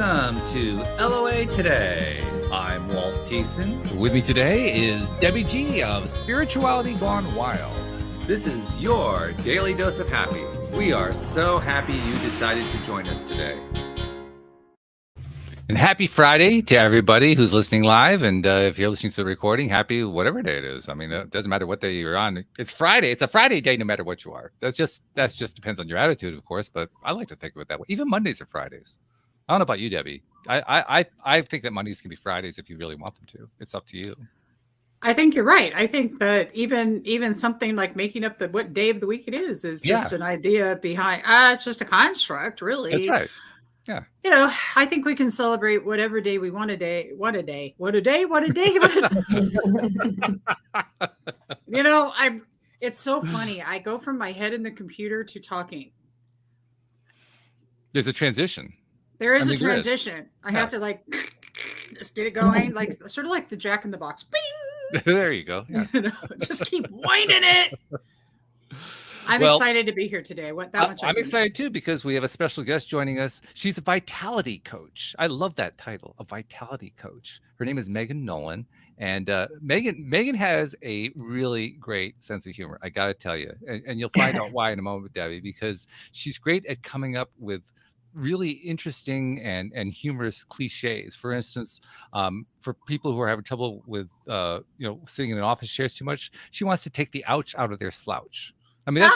Welcome to LOA Today. I'm Walt Thiessen. With me today is Debbie G of Spirituality Gone Wild. This is your daily dose of happy. We are so happy you decided to join us today. And happy Friday to everybody who's listening live. And if you're listening to the recording, happy whatever day it is. I mean, it doesn't matter what day you're on. It's Friday. It's a Friday day no matter what you are. That's just depends on your attitude, of course. But I like to think of it that way. Even Mondays are Fridays. I don't know about you, Debbie. I think that Mondays can be Fridays if you really want them to. It's up to you. I think you're right. I think that even something like making up what day of the week it is just an idea behind. It's just a construct, really. That's right. Yeah. You know, I think we can celebrate whatever day we want a day. What a day. You know, it's so funny. I go from my head in the computer to talking. There's a transition. There is a transition. I have to just get it going, sort of like the Jack in the Box. Bing! There you go. Yeah. Just keep winding it. I'm excited to be here today. I'm excited too because we have a special guest joining us. She's a vitality coach. I love that title, a vitality coach. Her name is Megan Nolan, and Megan has a really great sense of humor. I got to tell you, and you'll find out why in a moment, Debbie, because she's great at coming up with really interesting and humorous cliches. For instance, for people who are having trouble with sitting in an office chairs too much, she wants to take the ouch out of their slouch. I mean,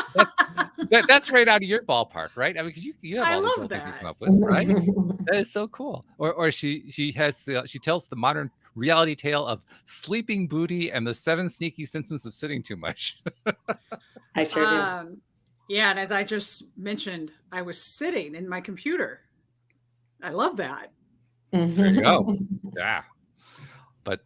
that's right out of your ballpark, right? I mean, because you have all these little things you come up with, right? That is so cool. Or she tells the modern reality tale of sleeping booty and the 7 sneaky symptoms of sitting too much. I sure do. Yeah, and as I just mentioned, I was sitting in my computer. I love that. There you go. Yeah, but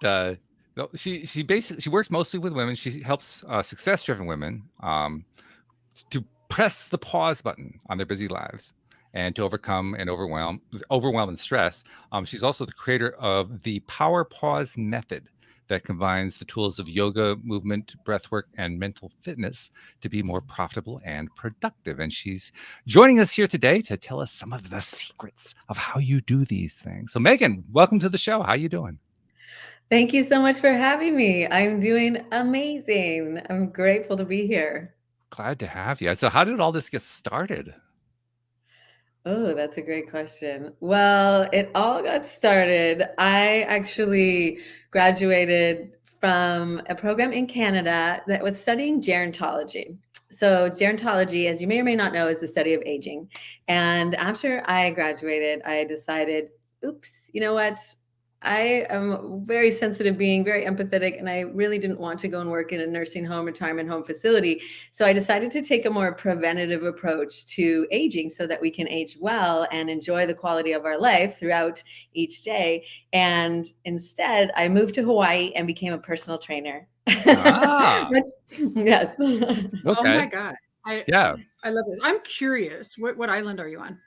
she works mostly with women. She helps success-driven women to press the pause button on their busy lives and to overcome and overwhelm and stress. She's also the creator of the Power Pause method that combines the tools of yoga, movement, breathwork, and mental fitness to be more profitable and productive. And she's joining us here today to tell us some of the secrets of how you do these things. So Megan, welcome to the show. How you doing? Thank you so much for having me. I'm doing amazing. I'm grateful to be here. Glad to have you. So how did all this get started? Oh, that's a great question. Well, it all got started. I actually graduated from a program in Canada that was studying gerontology. So gerontology, as you may or may not know, is the study of aging. And after I graduated, I decided, oops, you know what? I am a very sensitive being, very empathetic, and I really didn't want to go and work in a nursing home, retirement home facility. So I decided to take a more preventative approach to aging so that we can age well and enjoy the quality of our life throughout each day. And instead, I moved to Hawaii and became a personal trainer. Yes. Okay. Oh my God. I love this. I'm curious. What island are you on?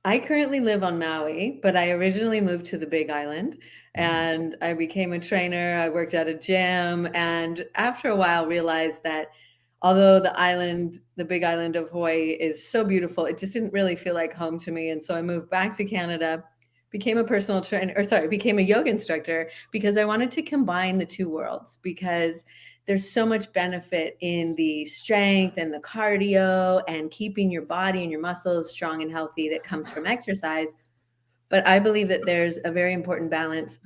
I currently live on Maui, but I originally moved to the Big Island and I became a trainer. I worked at a gym, and after a while realized that although the Big Island of Hawaii is so beautiful, it just didn't really feel like home to me. And so I moved back to Canada, became a yoga instructor because I wanted to combine the two worlds, because there's so much benefit in the strength and the cardio and keeping your body and your muscles strong and healthy that comes from exercise. But I believe that there's a very important balance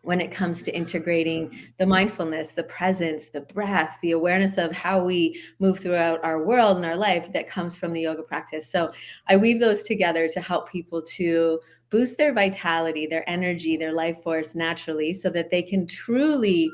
when it comes to integrating the mindfulness, the presence, the breath, the awareness of how we move throughout our world and our life that comes from the yoga practice. So I weave those together to help people to boost their vitality, their energy, their life force naturally, so that they can truly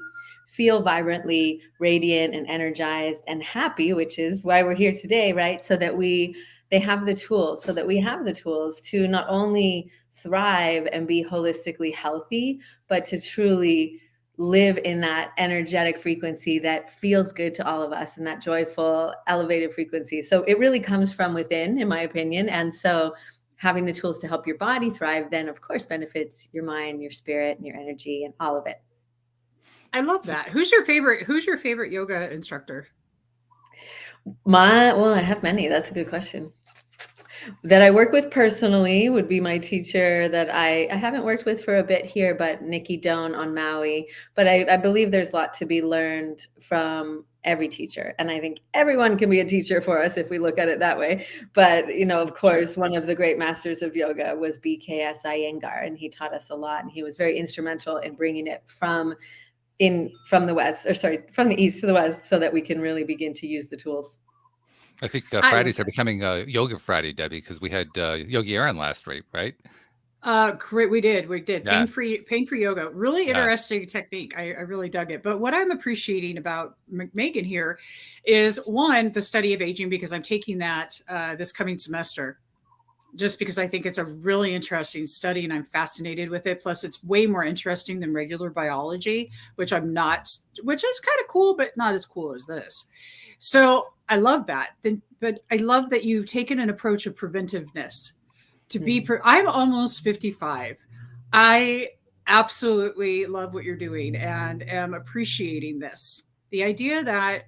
feel vibrantly radiant and energized and happy, which is why we're here today, right? So that we have the tools to not only thrive and be holistically healthy, but to truly live in that energetic frequency that feels good to all of us, and that joyful, elevated frequency. So it really comes from within, in my opinion. And so having the tools to help your body thrive then, of course, benefits your mind, your spirit, and your energy, and all of it. I love that. Who's your favorite yoga instructor? I have many. That's a good question. that I work with personally would be my teacher that I haven't worked with for a bit here, but Nikki Doan on Maui. But I believe there's a lot to be learned from every teacher. And I think everyone can be a teacher for us if we look at it that way. But, of course, one of the great masters of yoga was BKS Iyengar, and he taught us a lot. And he was very instrumental in bringing it from the west, or sorry, from the east to the west, so that we can really begin to use the tools. I think Fridays are becoming Yoga Friday, Debbie, because we had Yogi Aaron last week, right? Great. We did. Yeah. Pain-free yoga. Really interesting technique. I really dug it. But what I'm appreciating about Megan here is, one, the study of aging, because I'm taking that this coming semester, just because I think it's a really interesting study and I'm fascinated with it. Plus, it's way more interesting than regular biology, which is kind of cool, but not as cool as this. So I love that. But I love that you've taken an approach of preventiveness. I'm almost 55. I absolutely love what you're doing and am appreciating this. The idea that,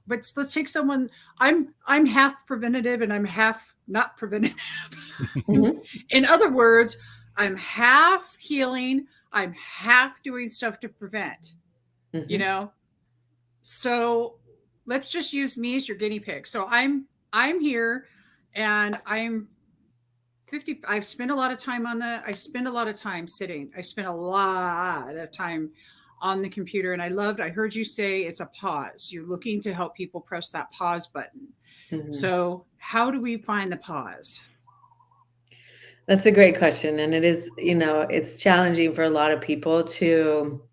but let's take someone, I'm half preventative and I'm half not preventative. Mm-hmm. In other words, I'm half healing, I'm half doing stuff to prevent, So let's just use me as your guinea pig. So I'm here and I'm 50. I spend a lot of time sitting. I spend a lot of time on the computer, and I heard you say it's a pause. You're looking to help people press that pause button. Mm-hmm. So how do we find the pause? That's a great question. And it is, it's challenging for a lot of people to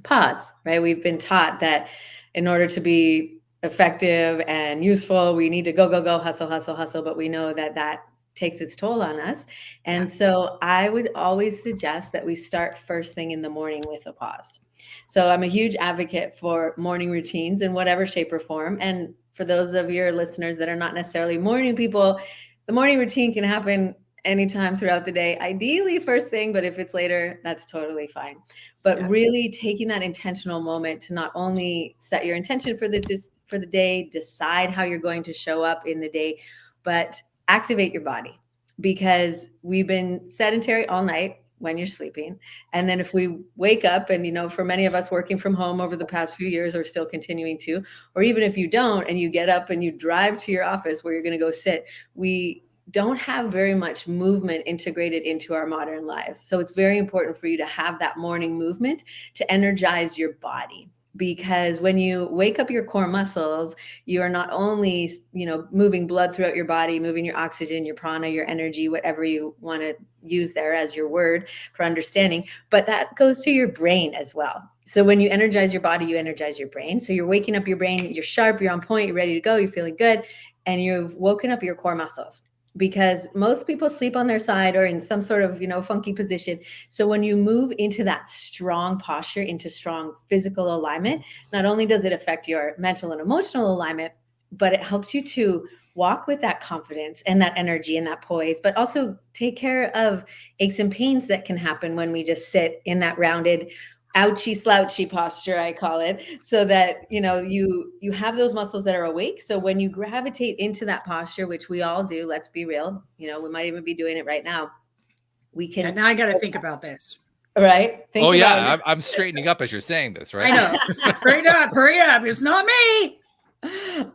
pause, right? We've been taught that in order to be effective and useful, we need to go, hustle, hustle, hustle. But we know that takes its toll on us. And so I would always suggest that we start first thing in the morning with a pause. So I'm a huge advocate for morning routines in whatever shape or form. And for those of your listeners that are not necessarily morning people, the morning routine can happen anytime throughout the day, ideally first thing, but if it's later, that's totally fine. But really taking that intentional moment to not only set your intention for the day, decide how you're going to show up in the day, but activate your body, because we've been sedentary all night when you're sleeping. And then if we wake up and, for many of us working from home over the past few years or still continuing to, or even if you don't, and you get up and you drive to your office where you're going to go sit, we don't have very much movement integrated into our modern lives. So it's very important for you to have that morning movement to energize your body. Because when you wake up your core muscles, you are not only, moving blood throughout your body, moving your oxygen, your prana, your energy, whatever you want to use there as your word for understanding, but that goes to your brain as well. So when you energize your body, you energize your brain. So you're waking up your brain, you're sharp, you're on point, you're ready to go, you're feeling good, and you've woken up your core muscles. Because most people sleep on their side or in some sort of, funky position. So when you move into that strong posture, into strong physical alignment, not only does it affect your mental and emotional alignment, but it helps you to walk with that confidence and that energy and that poise, but also take care of aches and pains that can happen when we just sit in that rounded, ouchy slouchy posture, I call it, so that you have those muscles that are awake. So when you gravitate into that posture, which we all do, let's be real, we might even be doing it right now. We can. Now I got to think about this. Right? I'm straightening up as you're saying this, right? I know. Hurry up! It's not me.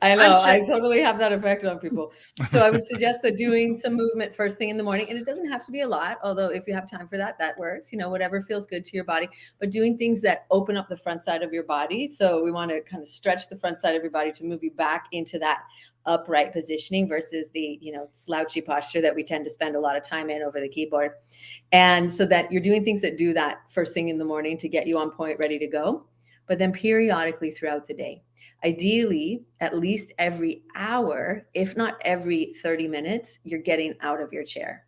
I know. I totally have that effect on people. So I would suggest that doing some movement first thing in the morning, and it doesn't have to be a lot, although if you have time for that, that works, whatever feels good to your body, but doing things that open up the front side of your body. So we want to kind of stretch the front side of your body to move you back into that upright positioning versus the, slouchy posture that we tend to spend a lot of time in over the keyboard. And so that you're doing things that do that first thing in the morning to get you on point, ready to go. But then periodically throughout the day, ideally, at least every hour, if not every 30 minutes, you're getting out of your chair.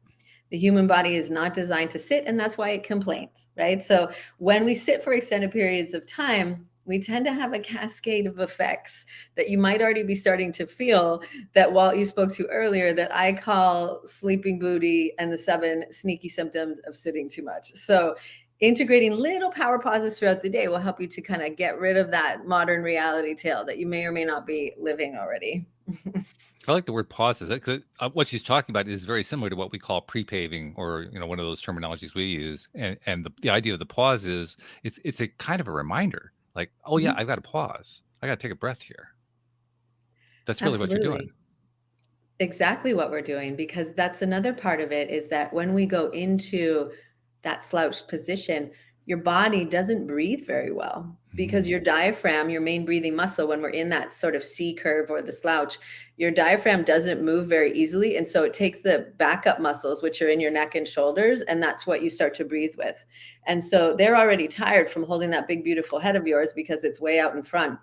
The human body is not designed to sit, and that's why it complains, right? So when we sit for extended periods of time, we tend to have a cascade of effects that you might already be starting to feel, that Walt, you spoke to earlier, that I call sleeping booty and the 7 sneaky symptoms of sitting too much. So integrating little power pauses throughout the day will help you to kind of get rid of that modern reality tale that you may or may not be living already. I like the word pauses. What she's talking about is very similar to what we call pre-paving, or one of those terminologies we use. And the idea of the pause is it's a kind of a reminder, like, oh yeah, I've got to pause. I got to take a breath here. That's really what you're doing. Exactly what we're doing, because that's another part of it, is that when we go into that slouched position, your body doesn't breathe very well, because your diaphragm, your main breathing muscle, when we're in that sort of C curve or the slouch, your diaphragm doesn't move very easily. And so it takes the backup muscles, which are in your neck and shoulders, and that's what you start to breathe with. And so they're already tired from holding that big, beautiful head of yours because it's way out in front.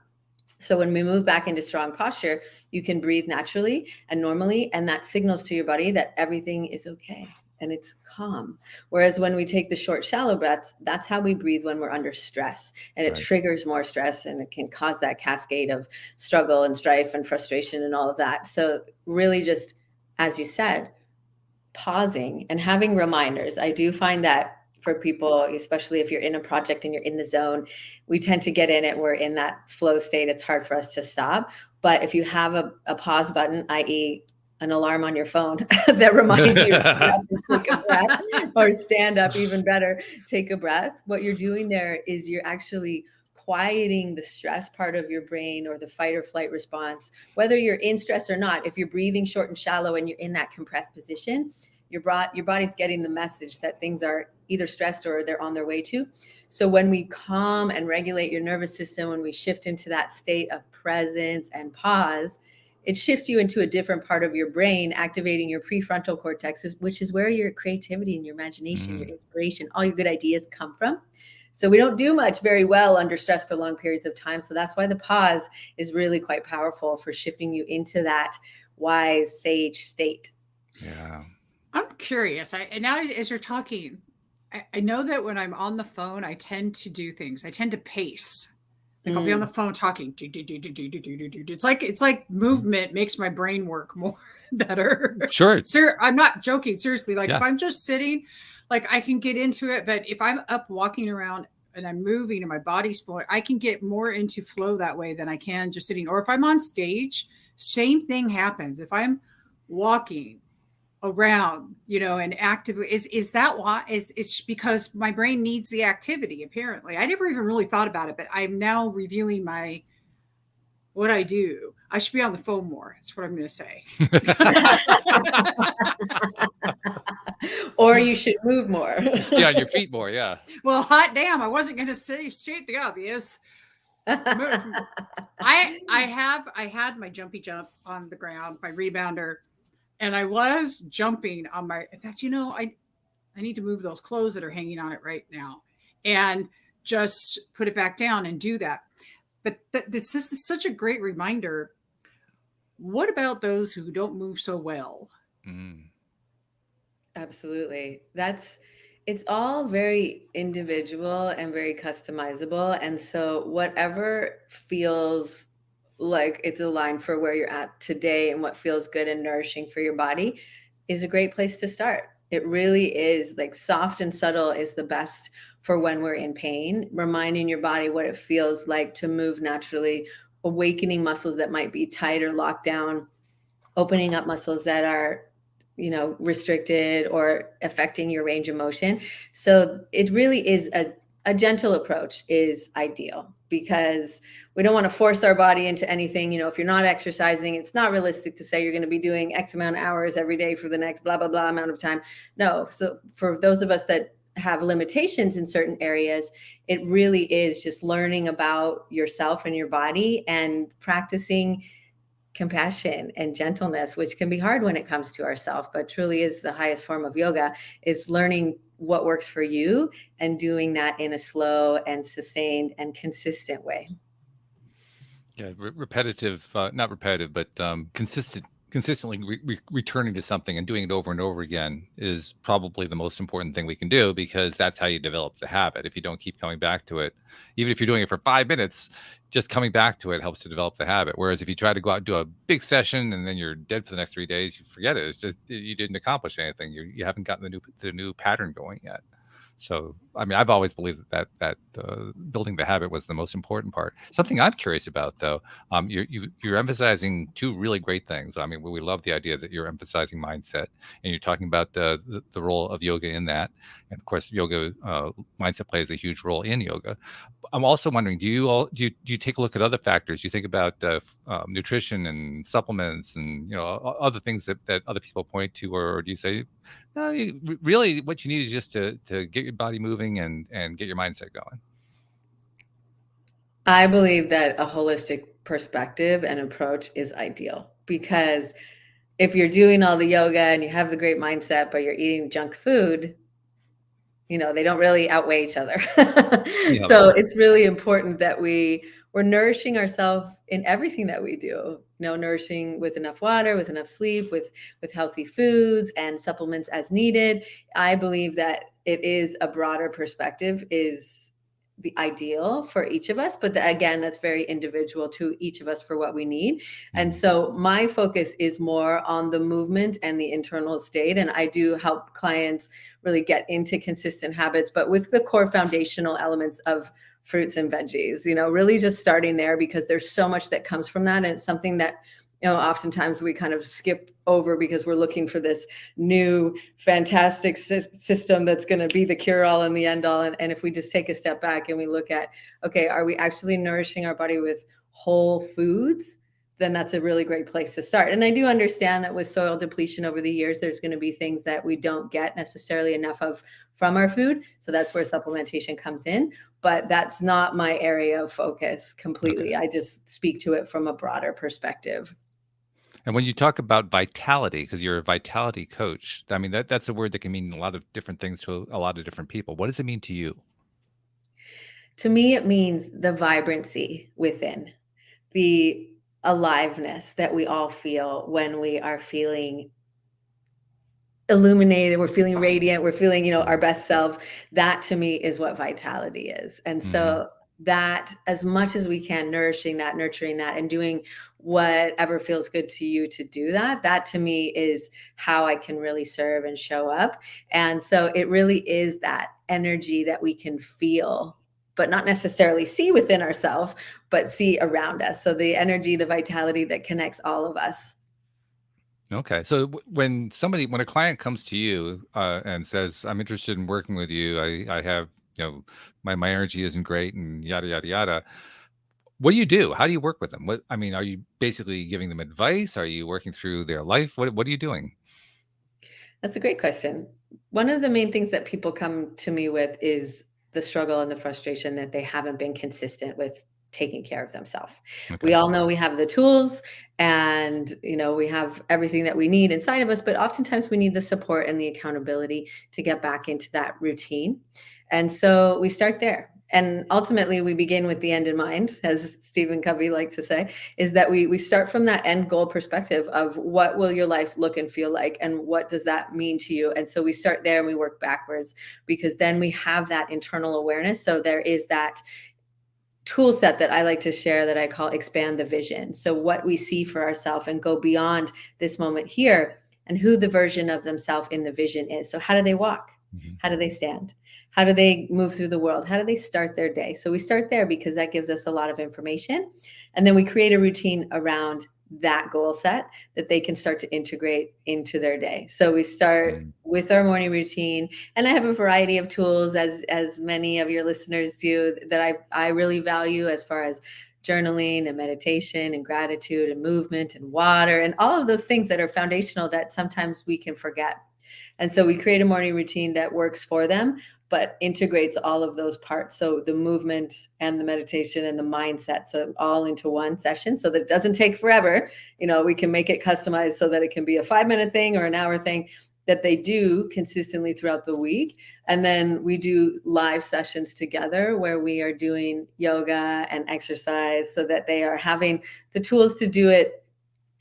So when we move back into strong posture, you can breathe naturally and normally, and that signals to your body that everything is okay and it's calm. Whereas when we take the short, shallow breaths, that's how we breathe when we're under stress, and it triggers more stress, and it can cause that cascade of struggle and strife and frustration and all of that. So really, just as you said, pausing and having reminders. I do find that for people, especially if you're in a project and you're in the zone, we tend to get in it. We're in that flow state. It's hard for us to stop. But if you have a pause button, i.e., an alarm on your phone that reminds you to stop and take a breath, or stand up, even better, take a breath. What you're doing there is you're actually quieting the stress part of your brain, or the fight or flight response, whether you're in stress or not. If you're breathing short and shallow and you're in that compressed position, your body's getting the message that things are either stressed or they're on their way to. So when we calm and regulate your nervous system, when we shift into that state of presence and pause, it shifts you into a different part of your brain, activating your prefrontal cortex, which is where your creativity and your imagination, your inspiration, all your good ideas come from. So we don't do much very well under stress for long periods of time. So that's why the pause is really quite powerful for shifting you into that wise, sage state. Yeah. I'm curious. And now as you're talking, I know that when I'm on the phone, I tend to do things. I tend to pace. Like I'll be on the phone talking. It's like movement makes my brain work more better. Sure. Sir, I'm not joking. Seriously. Like if I'm just sitting, like I can get into it. But if I'm up walking around and I'm moving and my body's flowing, I can get more into flow that way than I can just sitting. Or if I'm on stage, same thing happens. If I'm walking around, and actively, is that why? It's because my brain needs the activity, apparently. I never even really thought about it, but I'm now reviewing what I do. I should be on the phone more. That's what I'm going to say. Or you should move more. Yeah, your feet more. Yeah. Well, hot damn, I wasn't going to say state the obvious. I had my jumpy jump on the ground, my rebounder, and I was jumping on my. That's I need to move those clothes that are hanging on it right now, and just put it back down and do that. But this is such a great reminder. What about those who don't move so well? Absolutely. It's all very individual and very customizable. And so whatever feels like it's aligned for where you're at today and what feels good and nourishing for your body is a great place to start. It really is. Like soft and subtle is the best for when we're in pain, reminding your body what it feels like to move naturally, awakening muscles that might be tight or locked down, opening up muscles that are restricted or affecting your range of motion. So it really is a gentle approach is ideal, because we don't want to force our body into anything. If you're not exercising, it's not realistic to say you're going to be doing X amount of hours every day for the next blah, blah, blah amount of time. No. So for those of us that have limitations in certain areas, it really is just learning about yourself and your body and practicing compassion and gentleness, which can be hard when it comes to ourselves, but truly is the highest form of yoga, is learning what works for you and doing that in a slow and sustained and consistent way. Yeah, repetitive, not repetitive, but consistently returning to something and doing it over and over again is probably the most important thing we can do, because that's how you develop the habit. If you don't keep coming back to it, even if you're doing it for 5 minutes, just coming back to it helps to develop the habit. Whereas if you try to go out and do a big session and then you're dead for the next 3 days, you forget it. It's just you didn't accomplish anything. You haven't gotten the new pattern going yet. So, I mean, I've always believed that building the habit was the most important part. Something I'm curious about, though, you're emphasizing two really great things. I mean, we love the idea that you're emphasizing mindset, and you're talking about the role of yoga in that, and of course, yoga mindset plays a huge role in yoga. I'm also wondering, do you take a look at other factors? You think about nutrition and supplements, and other things that other people point to, or do you say, no, really, what you need is just to get your body moving and get your mindset going? I believe that a holistic perspective and approach is ideal, because if you're doing all the yoga and you have the great mindset, but you're eating junk food, they don't really outweigh each other. Yeah. So it's really important that we're nourishing ourselves in everything that we do. Nourishing with enough water, with enough sleep, with healthy foods and supplements as needed. I believe that it is a broader perspective is the ideal for each of us, but again, that's very individual to each of us for what we need. And so my focus is more on the movement and the internal state, and I do help clients really get into consistent habits, but with the core foundational elements of fruits and veggies, really just starting there, because there's so much that comes from that. And it's something that, oftentimes we kind of skip over because we're looking for this new fantastic system that's going to be the cure all and the end all. And if we just take a step back and we look at, okay, are we actually nourishing our body with whole foods? Then that's a really great place to start. And I do understand that with soil depletion over the years, there's going to be things that we don't get necessarily enough of from our food. So that's where supplementation comes in. But that's not my area of focus completely. Okay. I just speak to it from a broader perspective. And when you talk about vitality, because you're a vitality coach, I mean, that's a word that can mean a lot of different things to a lot of different people. What does it mean to you? To me, it means the vibrancy within, the aliveness that we all feel when we are feeling illuminated, we're feeling radiant, we're feeling, our best selves. That to me is what vitality is. And Mhm. so that, as much as we can, nourishing that, nurturing that, and doing whatever feels good to you to do that, that to me is how I can really serve and show up. And so it really is that energy that we can feel, but not necessarily see within ourselves, but see around us. So the energy, the vitality that connects all of us. Okay. So when a client comes to you and says, "I'm interested in working with you. I have, my energy isn't great and yada yada yada." What do you do? How do you work with them? I mean, are you basically giving them advice? Are you working through their life? What are you doing? That's a great question. One of the main things that people come to me with is the struggle and the frustration that they haven't been consistent with taking care of themselves. We Okay. all know we have the tools and we have everything that we need inside of us, but oftentimes we need the support and the accountability to get back into that routine. And so we start there. And ultimately we begin with the end in mind, as Stephen Covey likes to say, is that we start from that end goal perspective of what will your life look and feel like, and what does that mean to you. And so we start there and we work backwards, because then we have that internal awareness. So there is that tool set that I like to share that I call expand the vision. So what we see for ourselves and go beyond this moment here, and who the version of themselves in the vision is. So how do they walk? Mhm. How do they stand? How do they move through the world? How do they start their day? So we start there because that gives us a lot of information. And then we create a routine around that goal set that they can start to integrate into their day. So we start Mm. with our morning routine, and I have a variety of tools, as many of your listeners do, that I really value, as far as journaling and meditation and gratitude and movement and water and all of those things that are foundational that sometimes we can forget. And so we create a morning routine that works for them, but integrates all of those parts. So the movement and the meditation and the mindset, so all into one session, so that it doesn't take forever. We can make it customized so that it can be a 5-minute thing or an hour thing that they do consistently throughout the week. And then we do live sessions together where we are doing yoga and exercise, so that they are having the tools to do it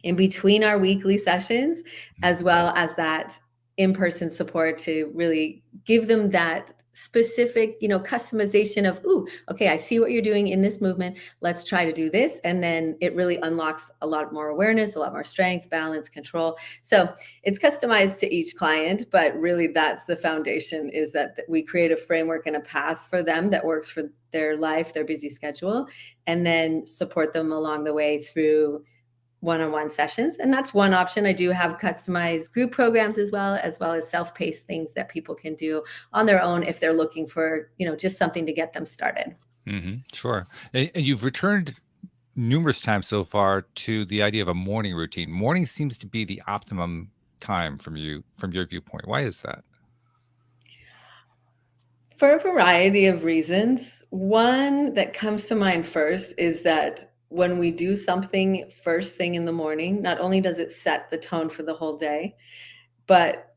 in between our weekly sessions, as well as that in-person support to really give them that specific, customization of, ooh, okay, I see what you're doing in this movement. Let's try to do this. And then it really unlocks a lot more awareness, a lot more strength, balance, control. So it's customized to each client, but really that's the foundation, is that we create a framework and a path for them that works for their life, their busy schedule, and then support them along the way through one-on-one sessions. And that's one option. I do have customized group programs as well as self-paced things that people can do on their own if they're looking for, just something to get them started. Sure. And you've returned numerous times so far to the idea of a morning routine. Morning seems to be the optimum time from your viewpoint. Why is that? For a variety of reasons. One that comes to mind first is that when we do something first thing in the morning, not only does it set the tone for the whole day, but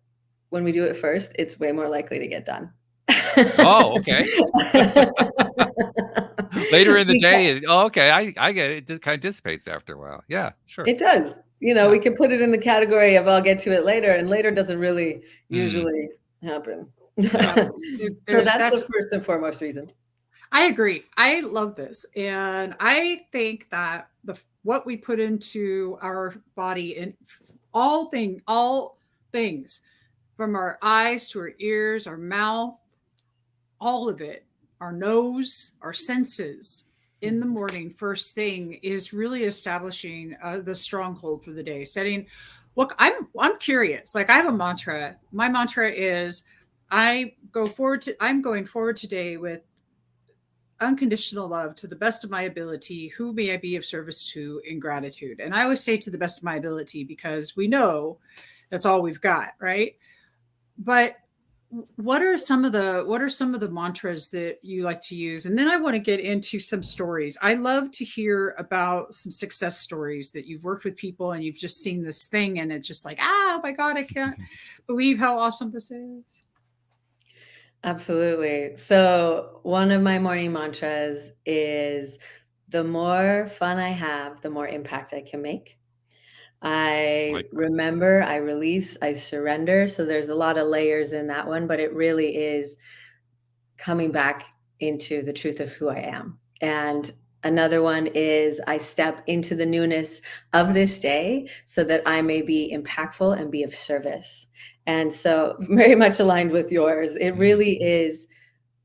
when we do it first, it's way more likely to get done. Oh, okay. Later in the day, okay, I get it. It kind of dissipates after a while. Yeah, sure. It does. We can put it in the category of I'll get to it later, and later doesn't really usually happen. Yeah. So that's the first and foremost reason. I agree. I love this. And I think that what we put into our body, and all things from our eyes to our ears, our mouth, all of it, our nose, our senses in the morning, first thing, is really establishing the stronghold for the day. Look, I'm curious. Like, I have a mantra. My mantra is I'm going forward today with unconditional love to the best of my ability. Who may I be of service to in gratitude? And I always say to the best of my ability, because we know that's all we've got, right? But what are some of the mantras that you like to use? And then I want to get into some stories. I love to hear about some success stories that you've worked with people and you've just seen this thing and it's just like, oh my God, I can't believe how awesome this is. Absolutely. So one of my morning mantras is, the more fun I have, the more impact I can make. I remember, I release, I surrender. So there's a lot of layers in that one, but it really is coming back into the truth of who I am. And another one is, I step into the newness of this day so that I may be impactful and be of service. And so very much aligned with yours. It really is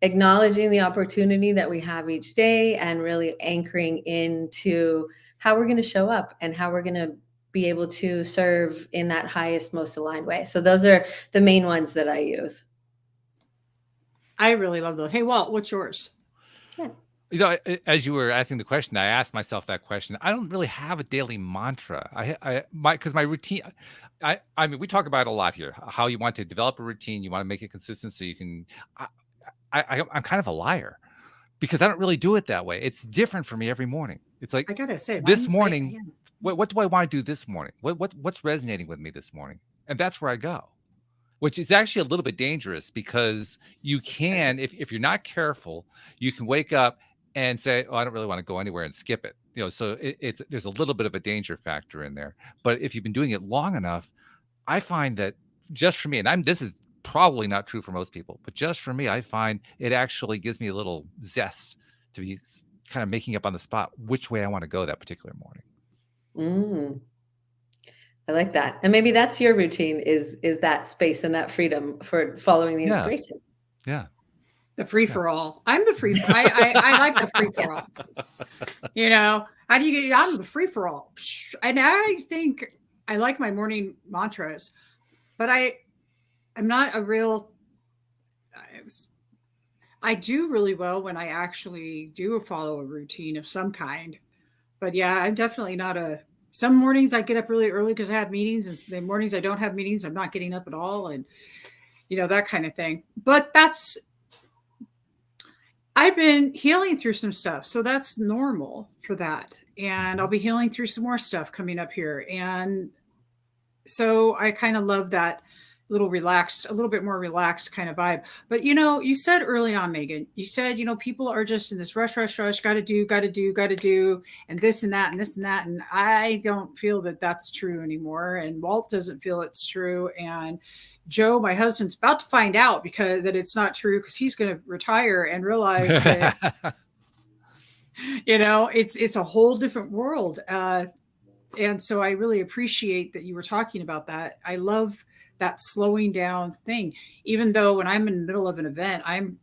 acknowledging the opportunity that we have each day and really anchoring into how we're going to show up and how we're going to be able to serve in that highest, most aligned way. So those are the main ones that I use. I really love those. Hey, Walt, what's yours? Yeah. As you were asking the question, I asked myself that question. I don't really have a daily mantra. Because my routine, I mean, we talk about it a lot here, how you want to develop a routine, you want to make it consistent so you can, I'm kind of a liar because I don't really do it that way. It's different for me every morning. It's like, I gotta say, this morning, what do I want to do this morning? What's resonating with me this morning? And that's where I go, which is actually a little bit dangerous because you can, if you're not careful, you can wake up and say, oh, I don't really want to go anywhere, and skip it. So there's a little bit of a danger factor in there. But if you've been doing it long enough, I find that just for me, and this is probably not true for most people, but just for me, I find it actually gives me a little zest to be kind of making up on the spot which way I want to go that particular morning. I like that. And maybe that's your routine, is that space and that freedom for following the inspiration. Yeah. The free for all. I'm the free for I like the free for all. How do you get, I'm the free for all. And I think I like my morning mantras, but I'm not a real, I do really well when I actually do follow a routine of some kind. But yeah, I'm definitely not some mornings I get up really early because I have meetings, and the mornings I don't have meetings, I'm not getting up at all. And, that kind of thing. But I've been healing through some stuff. So that's normal for that. And I'll be healing through some more stuff coming up here. And so I kind of love that a little bit more relaxed kind of vibe. But, you said early on, Megan, you said, people are just in this rush, got to do, and this and that and this and that. And I don't feel that that's true anymore. And Walt doesn't feel it's true. And Joe, my husband's about to find out because that it's not true because he's going to retire and realize that, it's a whole different world. And so I really appreciate that you were talking about that. I love that slowing down thing, even though when I'm in the middle of an event, I'm,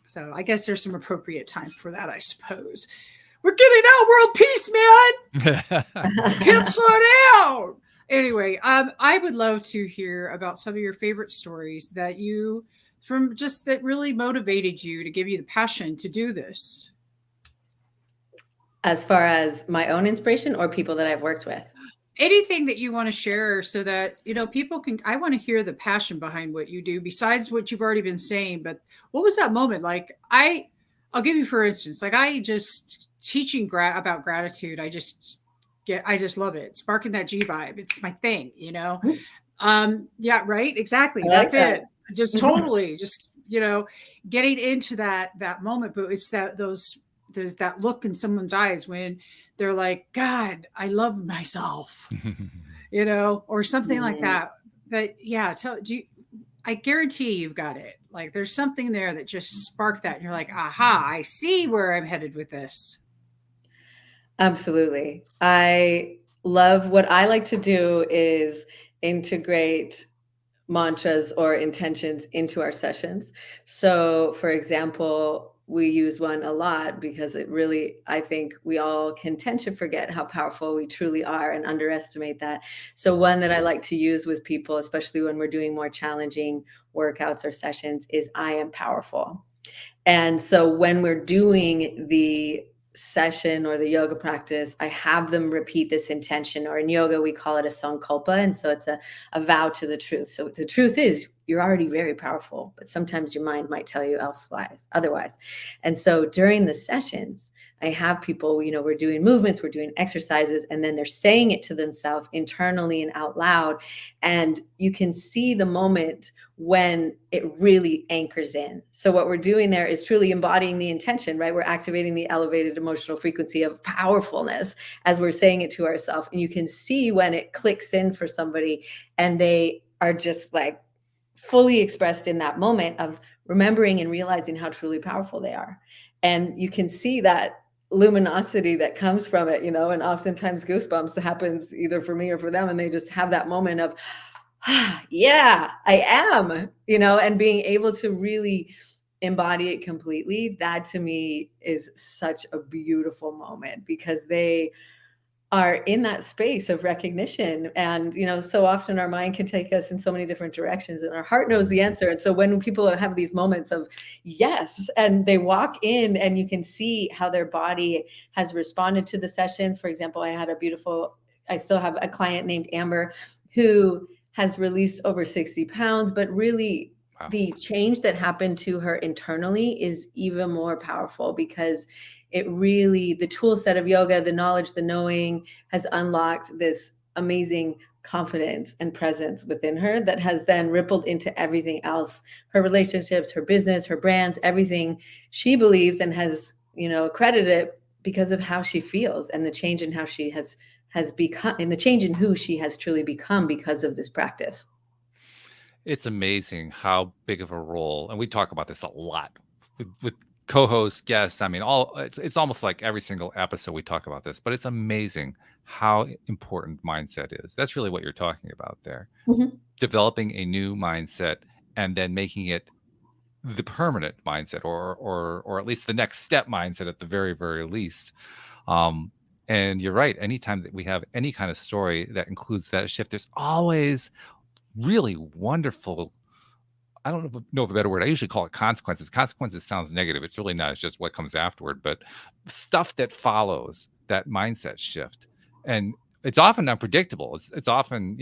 so I guess there's some appropriate time for that, I suppose. We're getting out world peace, man. Can't slow down. Anyway, I would love to hear about some of your favorite stories that really motivated you to give you the passion to do this. As far as my own inspiration or people that I've worked with? Anything that you want to share so that, people I want to hear the passion behind what you do besides what you've already been saying. But what was that moment? Like, I'll give you, for instance, like I just teaching about gratitude. I just love it. Sparking that G vibe. It's my thing, Yeah, right. Exactly. That's it. Just totally just, getting into that moment. But it's there's that look in someone's eyes when they're like, God, I love myself, or something like that. But yeah, I guarantee you've got it. Like there's something there that just sparked that. And you're like, aha, I see where I'm headed with this. Absolutely. I love what I like to do is integrate mantras or intentions into our sessions. So, for example, we use one a lot because I think we all can tend to forget how powerful we truly are and underestimate that. So one that I like to use with people, especially when we're doing more challenging workouts or sessions, is I am powerful. And so when we're doing the session or the yoga practice, I have them repeat this intention, or in yoga, we call it a sankalpa. And so it's a vow to the truth. So the truth is you're already very powerful, but sometimes your mind might tell you otherwise. And so during the sessions, I have people, we're doing movements, we're doing exercises, and then they're saying it to themselves internally and out loud. And you can see the moment when it really anchors in. So what we're doing there is truly embodying the intention, right? We're activating the elevated emotional frequency of powerfulness as we're saying it to ourselves. And you can see when it clicks in for somebody and they are just like fully expressed in that moment of remembering and realizing how truly powerful they are. And you can see that luminosity that comes from it, and oftentimes goosebumps that happens either for me or for them. And they just have that moment of, yeah, I am, and being able to really embody it completely. That to me is such a beautiful moment because they are in that space of recognition. And, so often our mind can take us in so many different directions and our heart knows the answer. And so when people have these moments of yes, and they walk in and you can see how their body has responded to the sessions. For example, I still have a client named Amber who has released over 60 pounds, but really wow. The change that happened to her internally is even more powerful because the tool set of yoga, the knowledge, the knowing has unlocked this amazing confidence and presence within her that has then rippled into everything else, her relationships, her business, her brands, everything she believes and has, credited it because of how she feels and the change in how she has become and the change in who she has truly become because of this practice. It's amazing how big of a role, and we talk about this a lot with co-hosts, guests. I mean, it's almost like every single episode we talk about this, but it's amazing how important mindset is. That's really what you're talking about there. Mm-hmm. Developing a new mindset and then making it the permanent mindset or at least the next step mindset at the very, very least. And you're right. Anytime that we have any kind of story that includes that shift, there's always really wonderful, I don't know of a better word. I usually call it consequences. Consequences sounds negative. It's really not. It's just what comes afterward, but stuff that follows that mindset shift. And it's often unpredictable. It's often,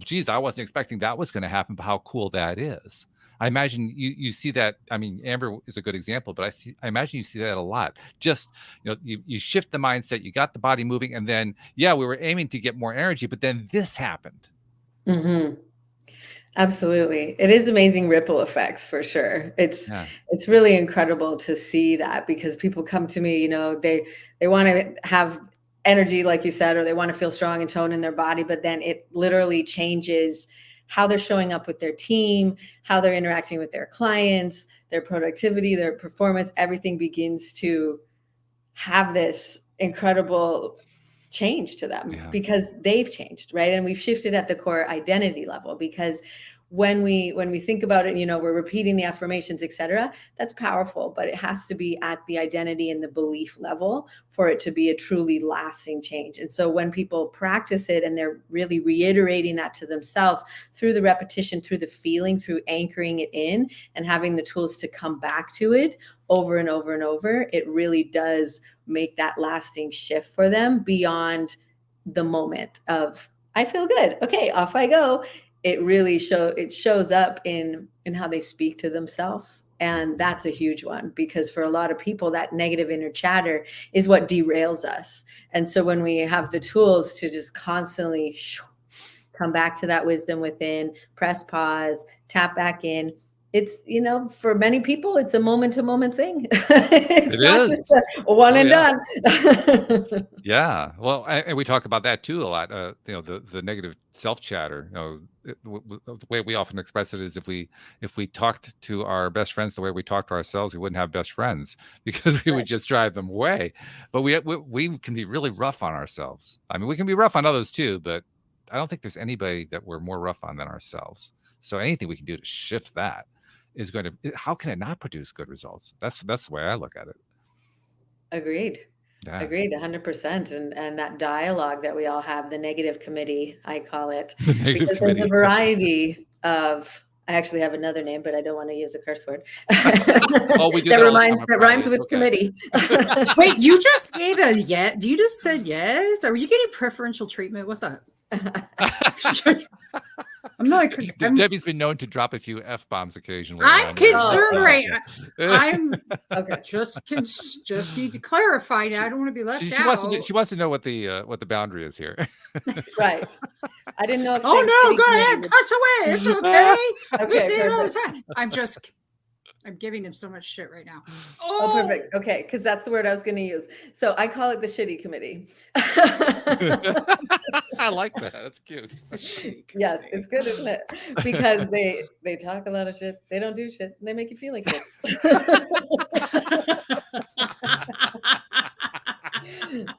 geez, I wasn't expecting that was going to happen, but how cool that is. I imagine you see that. I mean, Amber is a good example, but I imagine you see that a lot. Just, you shift the mindset, you got the body moving, and then, yeah, we were aiming to get more energy, but then this happened. Mm-hmm. Absolutely. It is amazing ripple effects for sure. It's really incredible to see that because people come to me, they want to have energy, like you said, or they want to feel strong and tone in their body, but then it literally changes how they're showing up with their team, how they're interacting with their clients, their productivity, their performance. Everything begins to have this incredible change to them because they've changed, right? And we've shifted at the core identity level, because when we think about it, we're repeating the affirmations, etc. That's powerful, but it has to be at the identity and the belief level for it to be a truly lasting change. And so when people practice it and they're really reiterating that to themselves through the repetition, through the feeling, through anchoring it in and having the tools to come back to it over and over and over, it really does make that lasting shift for them beyond the moment of, I feel good, okay, off I go. It really shows up in how they speak to themselves. And that's a huge one, because for a lot of people, that negative inner chatter is what derails us. And so when we have the tools to just constantly come back to that wisdom within, press pause, tap back in, it's, for many people, it's a moment to moment thing. It's not just a one and done. Yeah. Well, and we talk about that too a lot. The negative self chatter. The way we often express it is if we talked to our best friends the way we talk to ourselves, we wouldn't have best friends, because we would just drive them away. But we can be really rough on ourselves. I mean, we can be rough on others too, but I don't think there's anybody that we're more rough on than ourselves. So anything we can do to shift that is going to, how can it not produce good results? That's the way I look at it. Agreed. Yeah. Agreed, 100%. And that dialogue that we all have, the negative committee, I call it, because there's a variety of, I actually have another name, but I don't want to use a curse word. Oh, we do that rhymes with committee. Wait, you just gave a yes? You just said yes? Are you getting preferential treatment? What's up? I'm not. Debbie's been known to drop a few F-bombs occasionally. I'm concerned, right? I'm okay. Just need to clarify now. I don't want to be left out. She wants to know what the boundary is here. Right. I didn't know. Oh no! Go ahead, cuss away. It's okay. We say it all the time. I'm giving him so much shit right now. Oh, perfect. Okay, because that's the word I was going to use. So I call it the shitty committee. I like that. That's cute. Yes, it's good, isn't it? Because they talk a lot of shit. They don't do shit. And they make you feel like shit.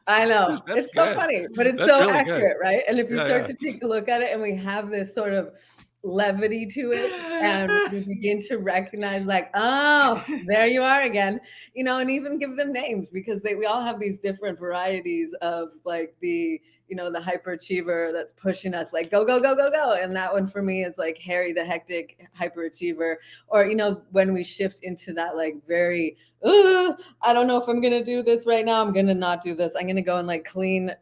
I know. It's so funny, but it's so accurate, right? And if you start to take a look at it, and we have this sort of levity to it, and we begin to recognize, like, oh, there you are again, and even give them names, because we all have these different varieties of, like, the the hyperachiever that's pushing us, like, go, go, go, go, go. And that one for me is like Harry the hectic hyperachiever. Or, when we shift into that, like, very, I don't know if I'm going to do this right now. I'm going to not do this. I'm going to go and, like, clean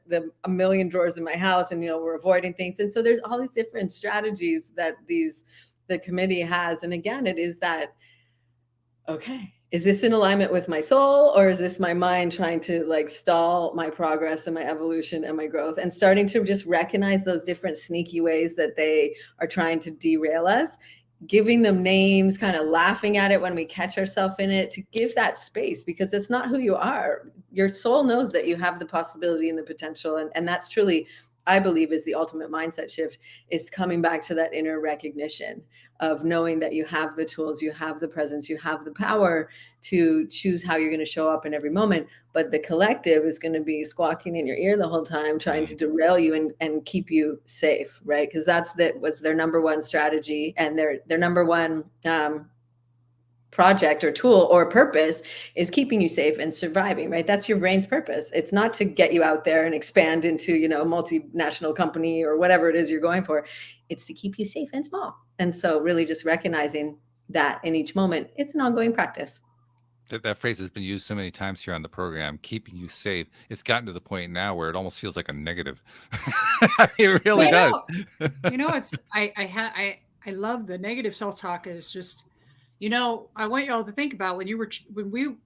a million drawers in my house, and, we're avoiding things. And so there's all these different strategies that the committee has. And again, it is that, okay, is this in alignment with my soul, or is this my mind trying to, like, stall my progress and my evolution and my growth? And starting to just recognize those different sneaky ways that they are trying to derail us, giving them names, kind of laughing at it when we catch ourselves in it, to give that space, because it's not who you are. Your soul knows that you have the possibility and the potential. And that's truly, I believe, is the ultimate mindset shift, is coming back to that inner recognition of knowing that you have the tools, you have the presence, you have the power to choose how you're going to show up in every moment. But the collective is going to be squawking in your ear the whole time, trying to derail you and keep you safe, right? Because that's was their number one strategy, and their number one project or tool or purpose is keeping you safe and surviving, right? That's your brain's purpose. It's not to get you out there and expand into, a multinational company or whatever it is you're going for. It's to keep you safe and small. And so really just recognizing that in each moment, it's an ongoing practice. That phrase has been used so many times here on the program, keeping you safe. It's gotten to the point now where it almost feels like a negative. It really does. I love the negative self-talk. Is just, I want you all to think about you've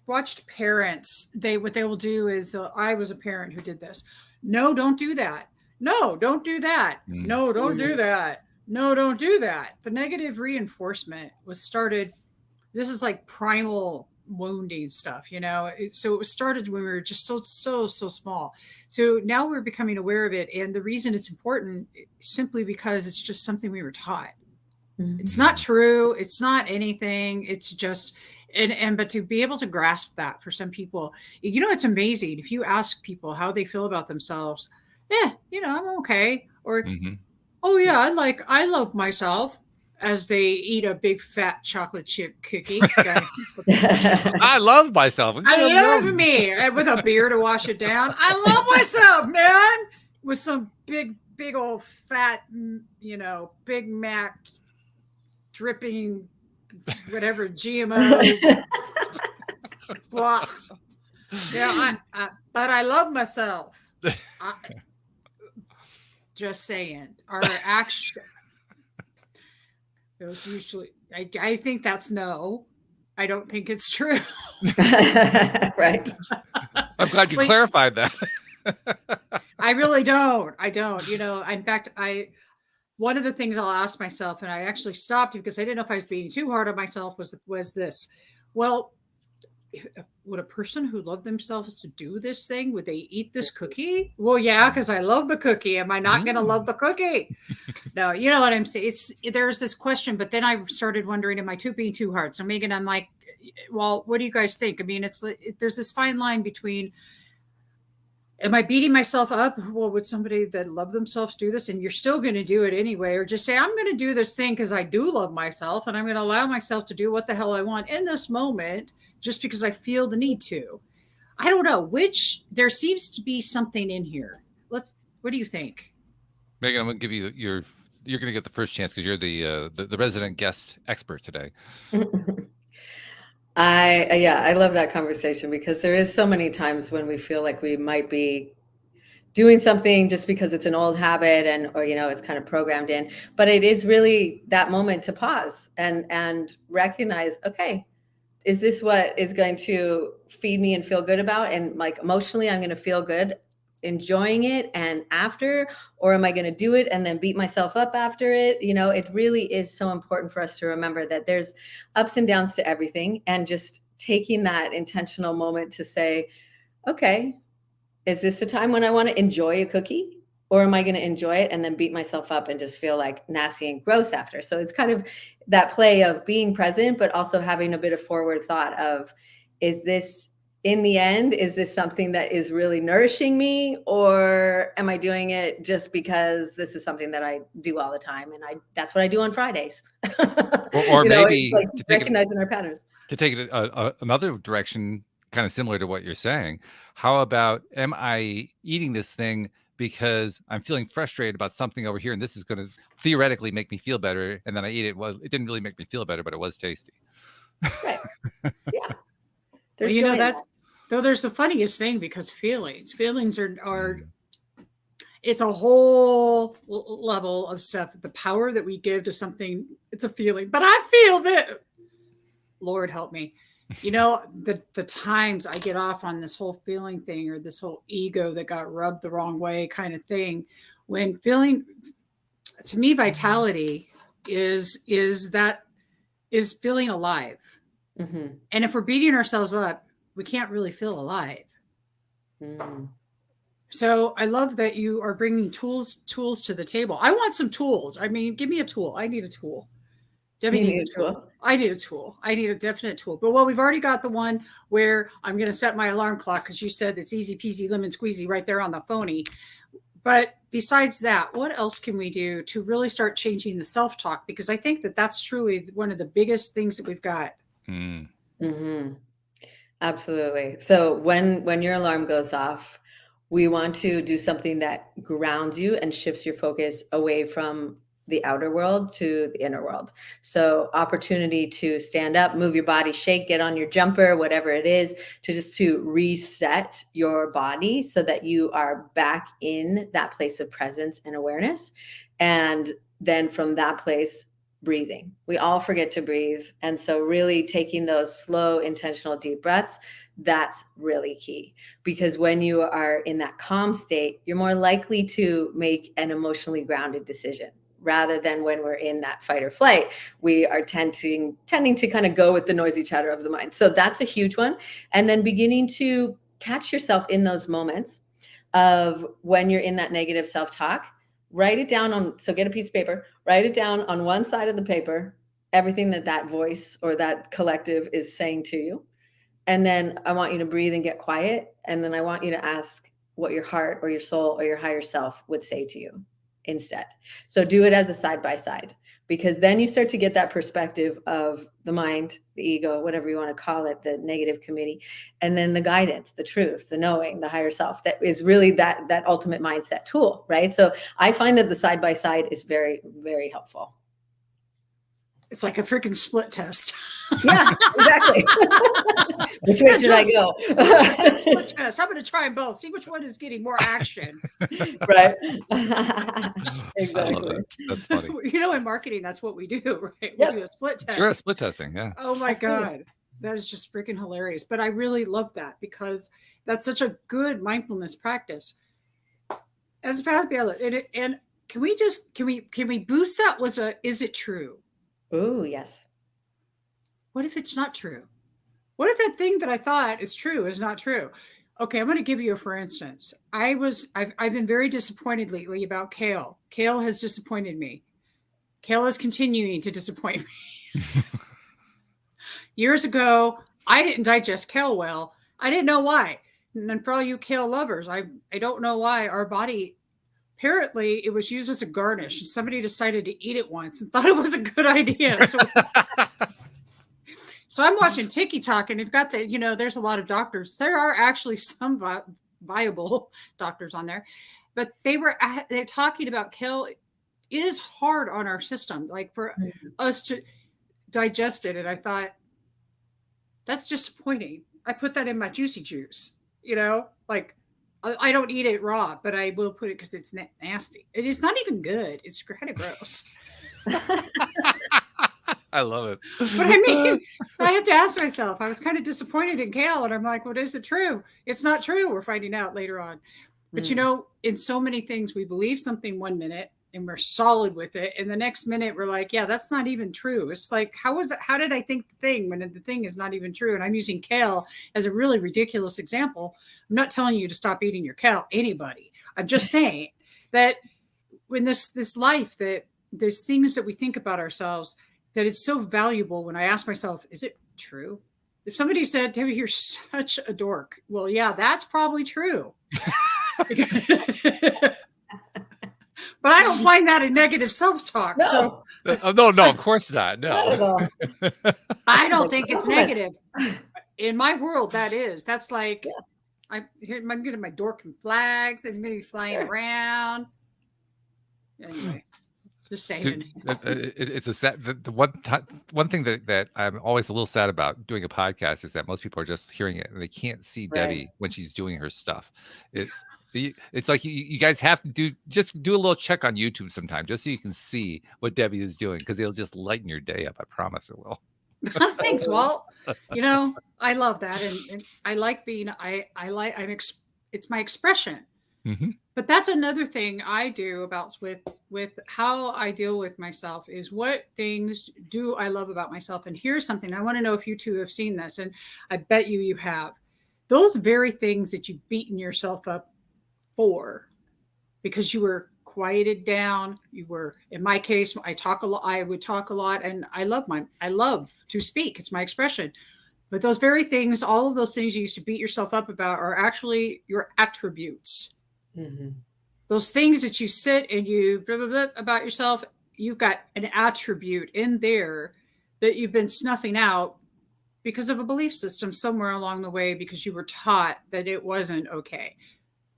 watched parents, what they will do is, I was a parent who did this. No, don't do that. No, don't do that. No, don't do that. No, don't do that. The negative reinforcement was started. This is like primal wounding stuff, so it was started when we were just so small. So now we're becoming aware of it, and the reason it's important simply because it's just something we were taught. It's not true, it's not anything, it's just but to be able to grasp that for some people, it's amazing. If you ask people how they feel about themselves, I'm okay, or oh yeah, I love myself, as they eat a big fat chocolate chip cookie. I love myself. I love me, with a beer to wash it down. I love myself, man, with some big old fat, Big Mac dripping, whatever GMO. Blah. Yeah, but I love myself. Just saying, our action. Those usually, I think that's no. I don't think it's true. Right. I'm glad you clarified that. I really don't. I don't. In fact, one of the things I'll ask myself, and I actually stopped because I didn't know if I was being too hard on myself, was this. Well, would a person who loved themselves to do this thing, would they eat this cookie? Well, yeah, because I love the cookie. Am I not going to love the cookie? No, you know what I'm saying? There's this question, but then I started wondering, am I being too hard? So Megan, I'm like, well, what do you guys think? I mean, there's this fine line between, am I beating myself up? Well, would somebody that love themselves do this? And you're still going to do it anyway, or just say, I'm going to do this thing because I do love myself, and I'm going to allow myself to do what the hell I want in this moment, just because I feel the need to. I don't know there seems to be something in here. What do you think? Megan, I'm going to give you you're going to get the first chance because you're the resident guest expert today. I love that conversation, because there is so many times when we feel like we might be doing something just because it's an old habit or it's kind of programmed in, but it is really that moment to pause and recognize, okay, is this what is going to feed me and feel good about? And like emotionally, I'm going to feel good enjoying it and after, or am I going to do it and then beat myself up after it? It really is so important for us to remember that there's ups and downs to everything, and just taking that intentional moment to say, okay, is this a time when I want to enjoy a cookie? Or am I going to enjoy it and then beat myself up and just feel like nasty and gross after? So it's kind of that play of being present, but also having a bit of forward thought of, is this, in the end, is this something that is really nourishing me? Or am I doing it just because this is something that I do all the time? And that's what I do on Fridays. Or maybe like recognizing our patterns. To take it another direction, kind of similar to what you're saying. How about, am I eating this thing because I'm feeling frustrated about something over here, and this is going to theoretically make me feel better, and then I eat it? Well, it didn't really make me feel better, but it was tasty. Right. Yeah. There's the funniest thing, because feelings are it's a whole level of stuff. The power that we give to something, it's a feeling. But I feel that, Lord help me. The times I get off on this whole feeling thing, or this whole ego that got rubbed the wrong way kind of thing, when feeling, to me, vitality is feeling alive. Mm-hmm. And if we're beating ourselves up, we can't really feel alive. Mm. So I love that you are bringing tools to the table. I want some tools. I mean, give me a tool. I need a tool. Debbie needs a tool. I need a tool. I need a definite tool. But we've already got the one where I'm going to set my alarm clock, because you said it's easy peasy lemon squeezy right there on the phony. But besides that, what else can we do to really start changing the self-talk? Because I think that that's truly one of the biggest things that we've got. Mm. Mm-hmm. Absolutely. So when your alarm goes off, we want to do something that grounds you and shifts your focus away from the outer world to the inner world. So opportunity to stand up, move your body, shake, get on your jumper, whatever it is, to reset your body so that you are back in that place of presence and awareness. And then from that place, breathing. We all forget to breathe. And so really taking those slow, intentional, deep breaths, that's really key. Because when you are in that calm state, you're more likely to make an emotionally grounded decision. rather than when we're in that fight or flight, we are tending to kind of go with the noisy chatter of the mind. So that's a huge one. And then beginning to catch yourself in those moments of when you're in that negative self-talk, write it down on, so get a piece of paper, write it down on one side of the paper, everything that voice or that collective is saying to you. And then I want you to breathe and get quiet. And then I want you to ask what your heart or your soul or your higher self would say to you instead. So do it as a side by side, because then you start to get that perspective of the mind, the ego, whatever you want to call it, the negative committee, and then the guidance, the truth, the knowing, the higher self. That is really that ultimate mindset tool, right? So I find that the side by side is very, very helpful. It's like a freaking split test. Yeah, exactly. Which way should I go? Split test. I'm going to try them both. See which one is getting more action. Right. Exactly. That's funny. You know, in marketing, that's what we do, right? Yes. We do a split test. Sure, split testing. Yeah. Oh my God. That is just freaking hilarious. But I really love that because that's such a good mindfulness practice. As Fabiola, and can we boost that? Is it true? Oh, yes. What if it's not true? What if that thing that I thought is true is not true? Okay, I'm going to give you a for instance. I've been very disappointed lately about kale. Kale has disappointed me. Kale is continuing to disappoint me. Years ago, I didn't digest kale well. I didn't know why. And for all you kale lovers, I don't know why our body, apparently it was used as a garnish. And somebody decided to eat it once and thought it was a good idea. So I'm watching TikTok, and they've got there's a lot of doctors. There are actually some viable doctors on there, but they're talking about kale is hard on our system, like for us to digest it. And I thought, that's disappointing. I put that in my juicy juice, like I don't eat it raw, but I will put it because it's nasty. It is not even good. It's kind of gross. I love it. But I mean, I had to ask myself, I was kind of disappointed in kale, and I'm like, well, is it true? It's not true. We're finding out later on. But in so many things, we believe something one minute and we're solid with it. And the next minute we're like, yeah, that's not even true. It's like, how did I think the thing when the thing is not even true? And I'm using kale as a really ridiculous example. I'm not telling you to stop eating your kale, anybody. I'm just saying that when this life, that there's things that we think about ourselves, that it's so valuable. When I ask myself, is it true? If somebody said, Debbie, you're such a dork. Well, yeah, that's probably true. But I don't find that a negative self-talk. No. So No, of course not. No. I don't think it's negative. In my world, that is. That's like, I'm getting my dork and flags and maybe flying around. Anyway. Just saying. It's a sad. The one thing that I'm always a little sad about doing a podcast is that most people are just hearing it and they can't see Debbie when she's doing her stuff. It's like you guys have to do a little check on YouTube sometime just so you can see what Debbie is doing, because it'll just lighten your day up. I promise it will. Thanks, Walt. I love that, and I like being. It's my expression. Mm-hmm. But that's another thing I do about with how I deal with myself is what things do I love about myself. And here's something I want to know if you two have seen this, and I bet you have. Those very things that you've beaten yourself up for because you were quieted down. You were, in my case, I would talk a lot, and I love to speak. It's my expression. But those very things, all of those things you used to beat yourself up about are actually your attributes. Mm-hmm. Those things that you sit and you blah, blah, blah about yourself, you've got an attribute in there that you've been snuffing out because of a belief system somewhere along the way, because you were taught that it wasn't okay.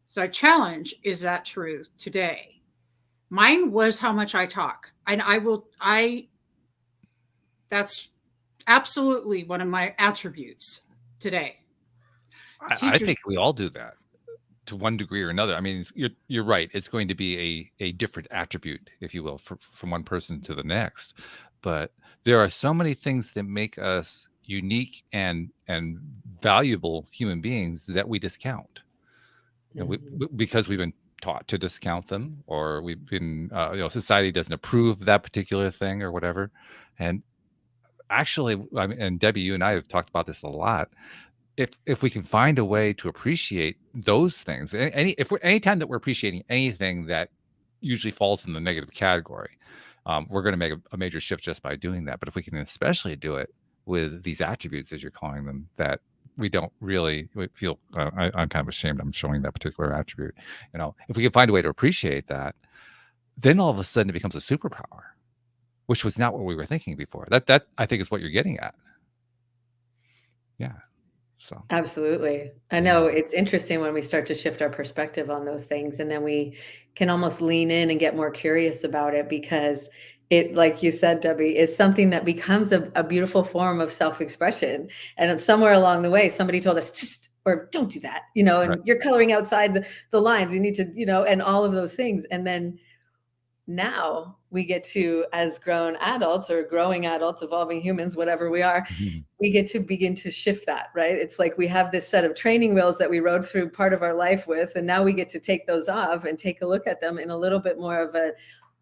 So I challenge, is that true today? Mine was how much I talk. And that's absolutely one of my attributes today. I think we all do that to one degree or another. I mean, you're right. It's going to be a different attribute, if you will, from one person to the next. But there are so many things that make us unique and valuable human beings that we discount. Because we've been taught to discount them, or we've been, society doesn't approve of that particular thing or whatever. And actually, I mean, and Debbie, you and I have talked about this a lot. If we can find a way to appreciate those things, anytime that we're appreciating anything that usually falls in the negative category, we're going to make a major shift just by doing that. But if we can especially do it with these attributes, as you're calling them, that we don't really feel, I'm kind of ashamed I'm showing that particular attribute. If we can find a way to appreciate that, then all of a sudden it becomes a superpower, which was not what we were thinking before. That I think is what you're getting at. Yeah. So Absolutely. I know it's interesting when we start to shift our perspective on those things, and then we can almost lean in and get more curious about it, because it, like you said, Debbie, is something that becomes a beautiful form of self-expression. And somewhere along the way, somebody told us, "Tsk," or don't do that, and Right. you're coloring outside the lines. You need to, and all of those things. And then now we get to, as grown adults or growing adults, evolving humans, whatever we are, we get to begin to shift that, right? It's like we have this set of training wheels that we rode through part of our life with, and now we get to take those off and take a look at them in a little bit more of a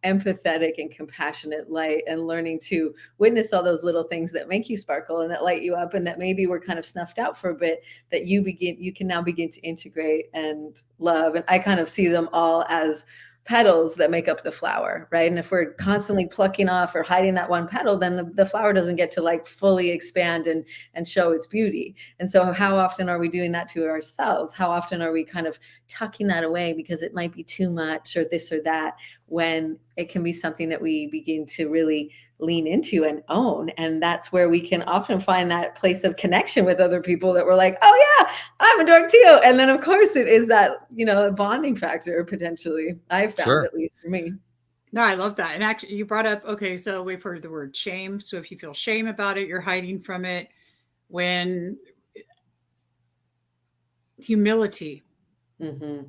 empathetic and compassionate light, and learning to witness all those little things that make you sparkle and that light you up, and that maybe were kind of snuffed out for a bit, that you can now begin to integrate and love. And I kind of see them all as petals that make up the flower, right? And if we're constantly plucking off or hiding that one petal, then the flower doesn't get to like fully expand and show its beauty. And so how often are we doing that to ourselves? How often are we kind of tucking that away because it might be too much or this or that, when it can be something that we begin to really lean into and own? And that's where we can often find that place of connection with other people, that we're like, oh yeah, I'm a dork too. And then of course it is that, a bonding factor potentially, I found, Sure. at least for me. No, I love that. And actually, you brought up, okay, so we've heard the word shame. So if you feel shame about it, you're hiding from it. When humility, Mm-hmm.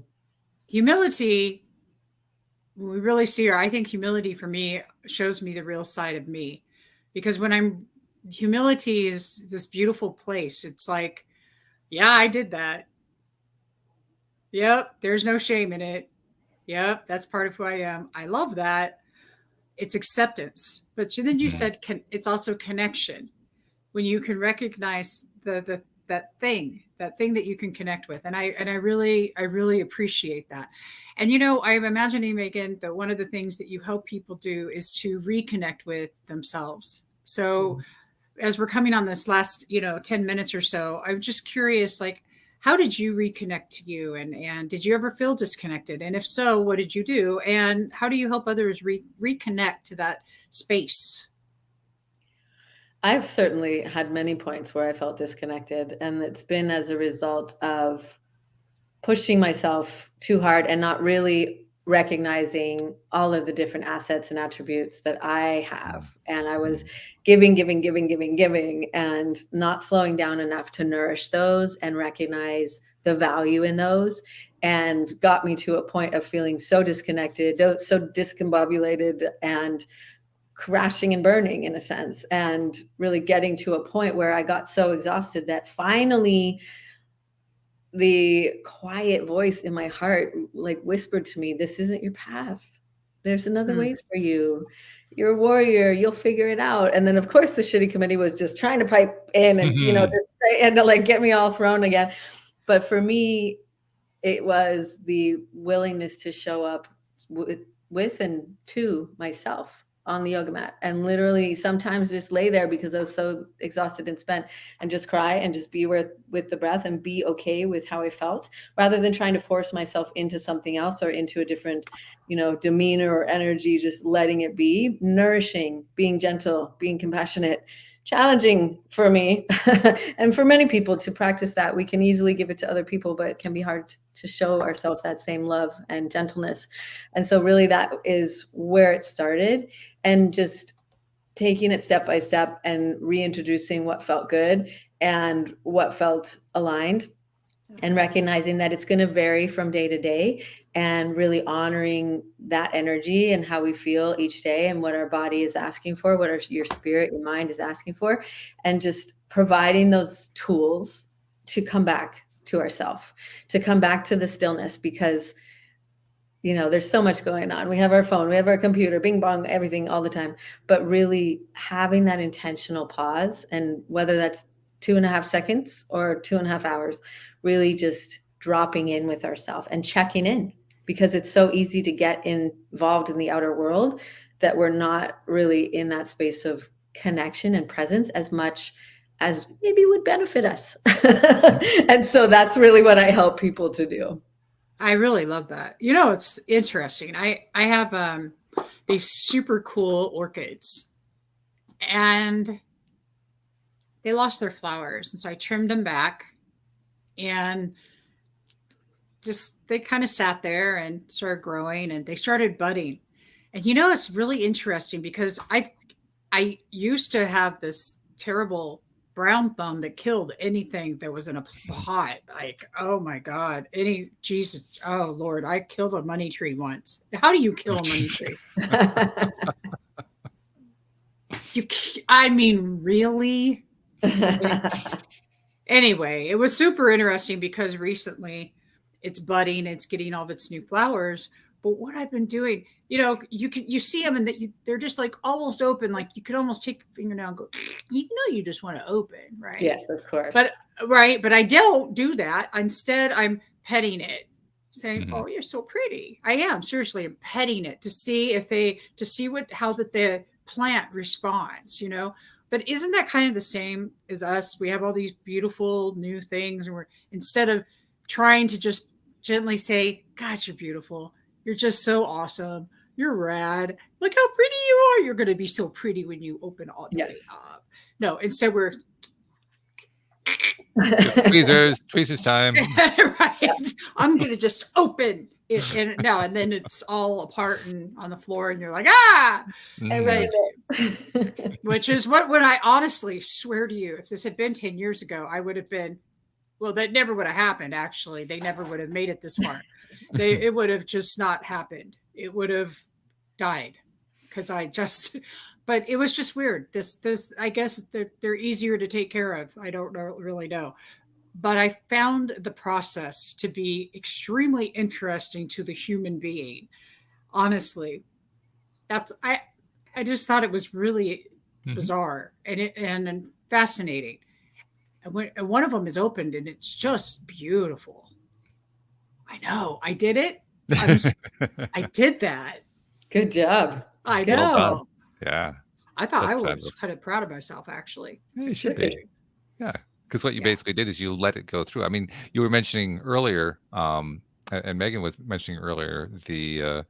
humility, when we really see her, I think humility for me shows me the real side of me. Because humility is this beautiful place. It's like, yeah, I did that. Yep, there's no shame in it. Yep, that's part of who I am. I love that. It's acceptance. But then you said it's also connection. When you can recognize that thing that you can connect with. And I really appreciate that. And I'm imagining, Megan, that one of the things that you help people do is to reconnect with themselves. So as we're coming on this last 10 minutes or so, I'm just curious, like, how did you reconnect to you, and did you ever feel disconnected, and if so, what did you do, and how do you help others reconnect to that space? I've certainly had many points where I felt disconnected, and it's been as a result of pushing myself too hard and not really recognizing all of the different assets and attributes that I have. And I was giving, and not slowing down enough to nourish those and recognize the value in those, and got me to a point of feeling so disconnected, so discombobulated, and crashing and burning in a sense, and really getting to a point where I got so exhausted that finally the quiet voice in my heart like whispered to me, this isn't your path. There's another way for you. You're a warrior. You'll figure it out. And then of course the shitty committee was just trying to pipe in and, and to like get me all thrown again. But for me, it was the willingness to show up with and to myself on the yoga mat, and literally sometimes just lay there because I was so exhausted and spent, and just cry and just be with the breath and be okay with how I felt, rather than trying to force myself into something else or into a different, demeanor or energy, just letting it be nourishing, being gentle, being compassionate, challenging for me and for many people to practice that. We can easily give it to other people, but it can be hard to show ourselves that same love and gentleness. And so really that is where it started, and just taking it step by step and reintroducing what felt good and what felt aligned, and recognizing that it's going to vary from day to day, and really honoring that energy and how we feel each day and what our body is asking for, what your spirit, your mind is asking for, and just providing those tools to come back to ourselves, to come back to the stillness. Because there's so much going on. We have our phone, we have our computer, bing bong, everything all the time. But really having that intentional pause, and whether that's 2.5 seconds or 2.5 hours, really just dropping in with ourselves and checking in, because it's so easy to get involved in the outer world that we're not really in that space of connection and presence as much as maybe would benefit us. And so that's really what I help people to do. I really love that. It's interesting. I have these super cool orchids, and they lost their flowers, and so I trimmed them back, and just they kind of sat there and started growing, and they started budding. And it's really interesting because I used to have this terrible brown thumb that killed anything that was in a pot. Like, oh my God, Jesus, oh Lord, I killed a money tree once. How do you kill a money tree? I mean, really? Anyway, it was super interesting because recently it's budding, it's getting all of its new flowers. But what I've been doing, you see them and they're just like almost open. Like you could almost take your fingernail and go, you just want to open, right? Yes, of course. But I don't do that. Instead, I'm petting it, saying, "Oh, you're so pretty." I am, seriously, I'm petting it to see how the plant responds, But isn't that kind of the same as us? We have all these beautiful new things, and instead of trying to just gently say, "God, you're beautiful. You're just so awesome. You're rad. Look how pretty you are. You're going to be so pretty when you open all the way up." No, instead we're tweezers time. Right. I'm going to just open it, and then it's all apart and on the floor, and you're like, ah. Which is when I honestly swear to you, if this had been 10 years ago, I would have been, well, that never would have happened. Actually, they never would have made it this far. It would have just not happened. It would have died because but it was just weird. I guess they're easier to take care of. I don't really know. But I found the process to be extremely interesting to the human being. Honestly, I just thought it was really bizarre and fascinating. And one of them is opened, and it's just beautiful. I know. I did it. I did that. Good job. I know. Well, yeah. I thought I was kind of proud of myself, actually. Yeah, you should be. Yeah. Because what you basically did is you let it go through. I mean, you were mentioning earlier, and Megan was mentioning earlier, the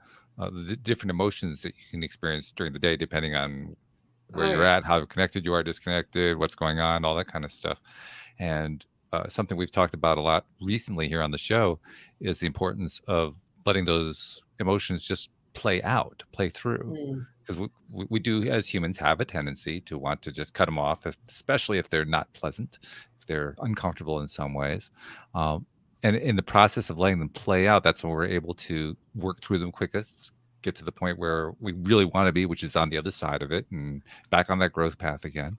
different emotions that you can experience during the day, depending on where you're at, how connected you are, disconnected, what's going on, all that kind of stuff. And something we've talked about a lot recently here on the show is the importance of letting those emotions just play through. Because we do, as humans, have a tendency to want to just cut them off, especially if they're not pleasant, if they're uncomfortable in some ways. And in the process of letting them play out, that's when we're able to work through them quickest, get to the point where we really want to be, which is on the other side of it and back on that growth path again.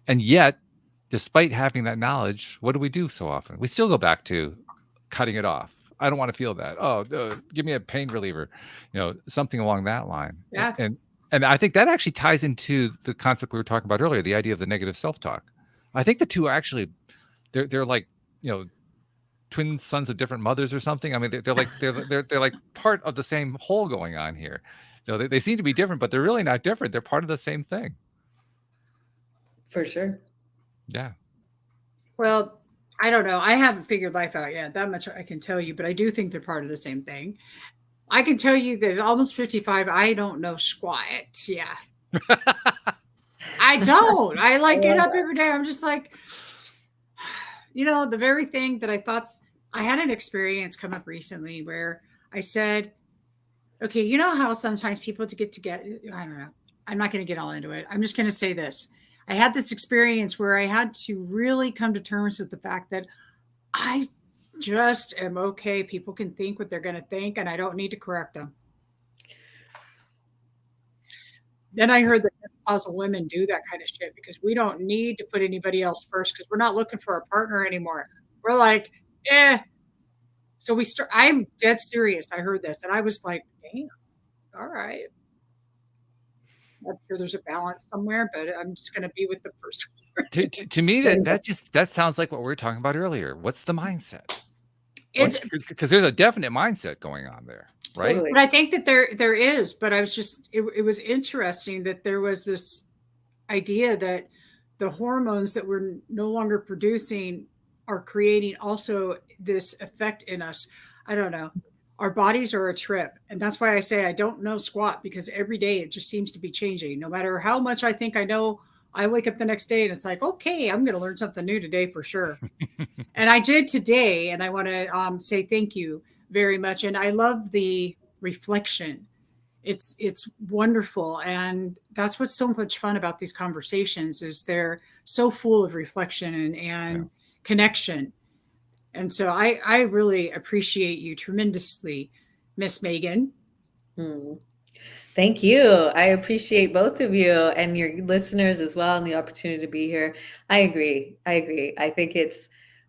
And yet, despite having that knowledge, what do we do so often? We still go back to cutting it off. I don't want to feel that. Oh, give me a pain reliever, something along that line. Yeah. And I think that actually ties into the concept we were talking about earlier, the idea of the negative self-talk. I think the two are actually, they're like, twin sons of different mothers or something. I mean, they're like part of the same whole going on here. They seem to be different, but they're really not different. They're part of the same thing. For sure. Yeah. Well, I don't know. I haven't figured life out yet. That much I can tell you, but I do think they're part of the same thing. I can tell you that almost 55, I don't know squat. Yeah. I don't. I get up every day. I'm just like, the very thing that I thought, I had an experience come up recently where I said, okay, you know how sometimes people get together, I don't know. I'm not going to get all into it. I'm just going to say this. I had this experience where I had to really come to terms with the fact that I just am okay. People can think what they're going to think, and I don't need to correct them. Then I heard that menopausal women do that kind of shit because we don't need to put anybody else first because we're not looking for a partner anymore. We're like, So I'm dead serious. I heard this and I was like, damn, all right. I'm sure there's a balance somewhere, but I'm just going to be with the first one. To me, that sounds like what we were talking about earlier. What's the mindset? It's Because there's a definite mindset going on there, right? Totally. But I think that there is, but I was just, it was interesting that there was this idea that the hormones that we're no longer producing are creating also this effect in us. I don't know. Our bodies are a trip. And that's why I say I don't know squat, because every day it just seems to be changing. No matter how much I think I know, I wake up the next day and it's like, okay, I'm going to learn something new today for sure. And I did today. And I want to say thank you very much. And I love the reflection. It's wonderful, and that's what's so much fun about these conversations is they're so full of reflection and connection. And so I really appreciate you tremendously, Miss Megan. Thank you. I appreciate both of you and your listeners as well, and the opportunity to be here. I agree. I think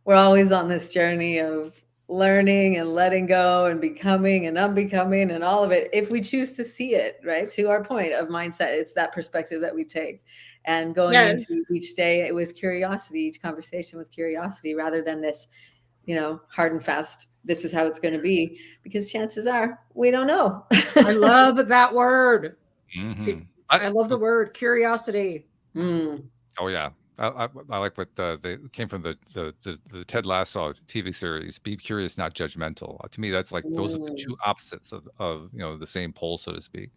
we're always on this journey of learning and letting go and becoming and unbecoming and all of it, if we choose to see it, right? To our point of mindset, it's that perspective that we take, and going into each day with curiosity, each conversation with curiosity, rather than this, hard and fast, this is how it's going to be, because chances are we don't know. I love that word. Mm-hmm. I love the word curiosity. Oh yeah. I like what they came from the Ted Lasso TV series. Be curious, not judgmental. To me, that's like those are the two opposites of the same pole, so to speak.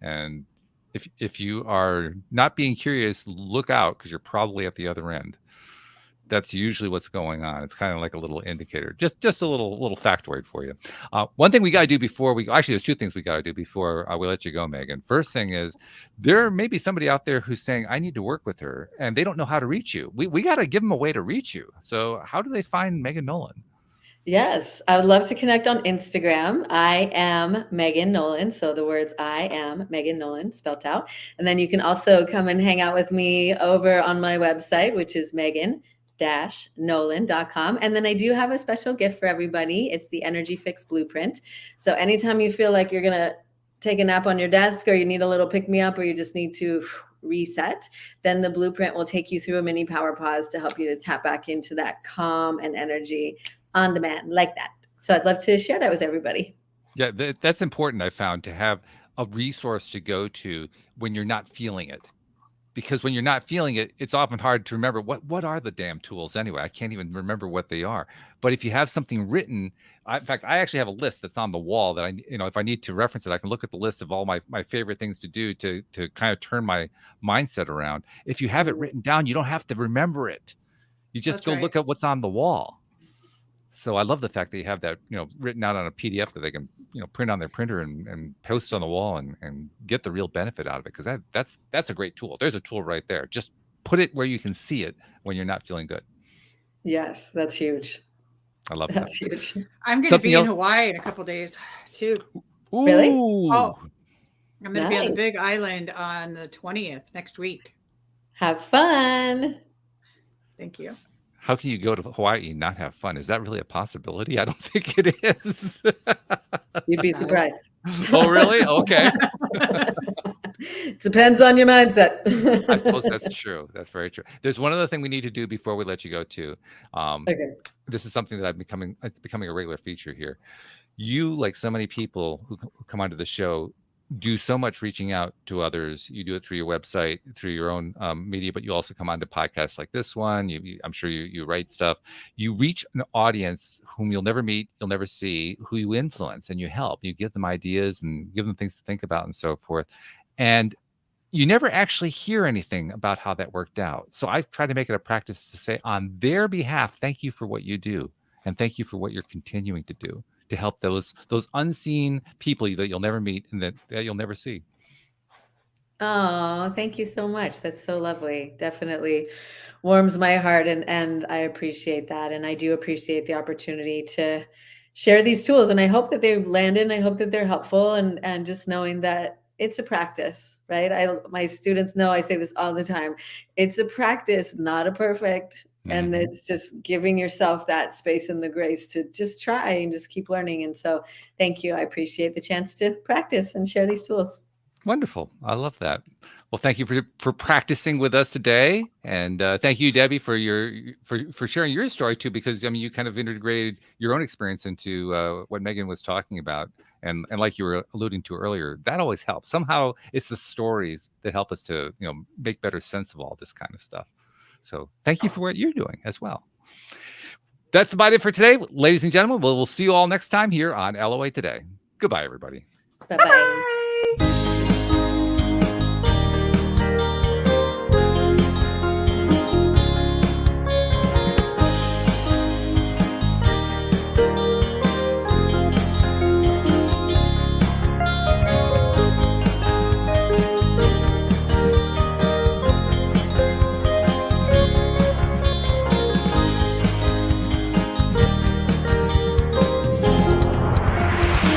And if you are not being curious, look out, because you're probably at the other end. That's usually what's going on. It's kind of like a little indicator. Just a little factoid for you. One thing we got to do before there's two things we got to do before we let you go, Megan. First thing is, there may be somebody out there who's saying, I need to work with her, and they don't know how to reach you. We got to give them a way to reach you. So how do they find Megan Nolan? Yes, I would love to connect on Instagram. I am Megan Nolan. So the words I am Megan Nolan spelt out. And then you can also come and hang out with me over on my website, which is Megan-Nolan.com. And then I do have a special gift for everybody. It's the Energy Fix Blueprint. So anytime you feel like you're going to take a nap on your desk, or you need a little pick-me-up, or you just need to reset, then the blueprint will take you through a mini power pause to help you to tap back into that calm and energy on demand, like that. So I'd love to share that with everybody. Yeah, that's important. I found, to have a resource to go to when you're not feeling it. Because when you're not feeling it, it's often hard to remember what are the damn tools anyway. I can't even remember what they are. But if you have something written, in fact, I actually have a list that's on the wall that if I need to reference it, I can look at the list of all my favorite things to do to kind of turn my mindset around. If you have it written down, you don't have to remember it. You just go look at what's on the wall. So I love the fact that you have that, written out on a PDF that they can, print on their printer and post on the wall and get the real benefit out of it. Because that's a great tool. There's a tool right there. Just put it where you can see it when you're not feeling good. Yes, that's huge. I love That's huge. I'm going to be in Hawaii in a couple days too. Ooh. Really? Oh, I'm going to be on the Big Island on the 20th next week. Have fun. Thank you. How can you go to Hawaii and not have fun? Is that really a possibility? I don't think it is. You'd be surprised. Oh, really? Okay. Depends on your mindset. I suppose that's true. That's very true. There's one other thing we need to do before we let you go too. Okay. This is something that it's becoming a regular feature here. You, like so many people who come onto the show, do so much reaching out to others. You do it through your website, through your own media, but you also come onto podcasts like this one. I'm sure you write stuff. You reach an audience whom you'll never meet, you'll never see, who you influence and you help. You give them ideas and give them things to think about and so forth. And you never actually hear anything about how that worked out. So I try to make it a practice to say on their behalf, thank you for what you do. And thank you for what you're continuing to do to help those unseen people that you'll never meet and that you'll never see. Oh, thank you so much. That's so lovely. Definitely warms my heart, and I appreciate that. And I do appreciate the opportunity to share these tools. And I hope that they land in. I hope that they're helpful, and just knowing that it's a practice, right? My students know I say this all the time. It's a practice, not a perfect And it's just giving yourself that space and the grace to just try and just keep learning. And so thank you. I appreciate the chance to practice and share these tools. Wonderful. I love that. Well, thank you for practicing with us today, and thank you, Debbie, for sharing your story too. Because I mean, you kind of integrated your own experience into what Megan was talking about, and like you were alluding to earlier, that always helps. Somehow, it's the stories that help us to make better sense of all this kind of stuff. So, thank you for what you're doing as well. That's about it for today, ladies and gentlemen. We'll see you all next time here on LOA Today. Goodbye, everybody. Bye-bye.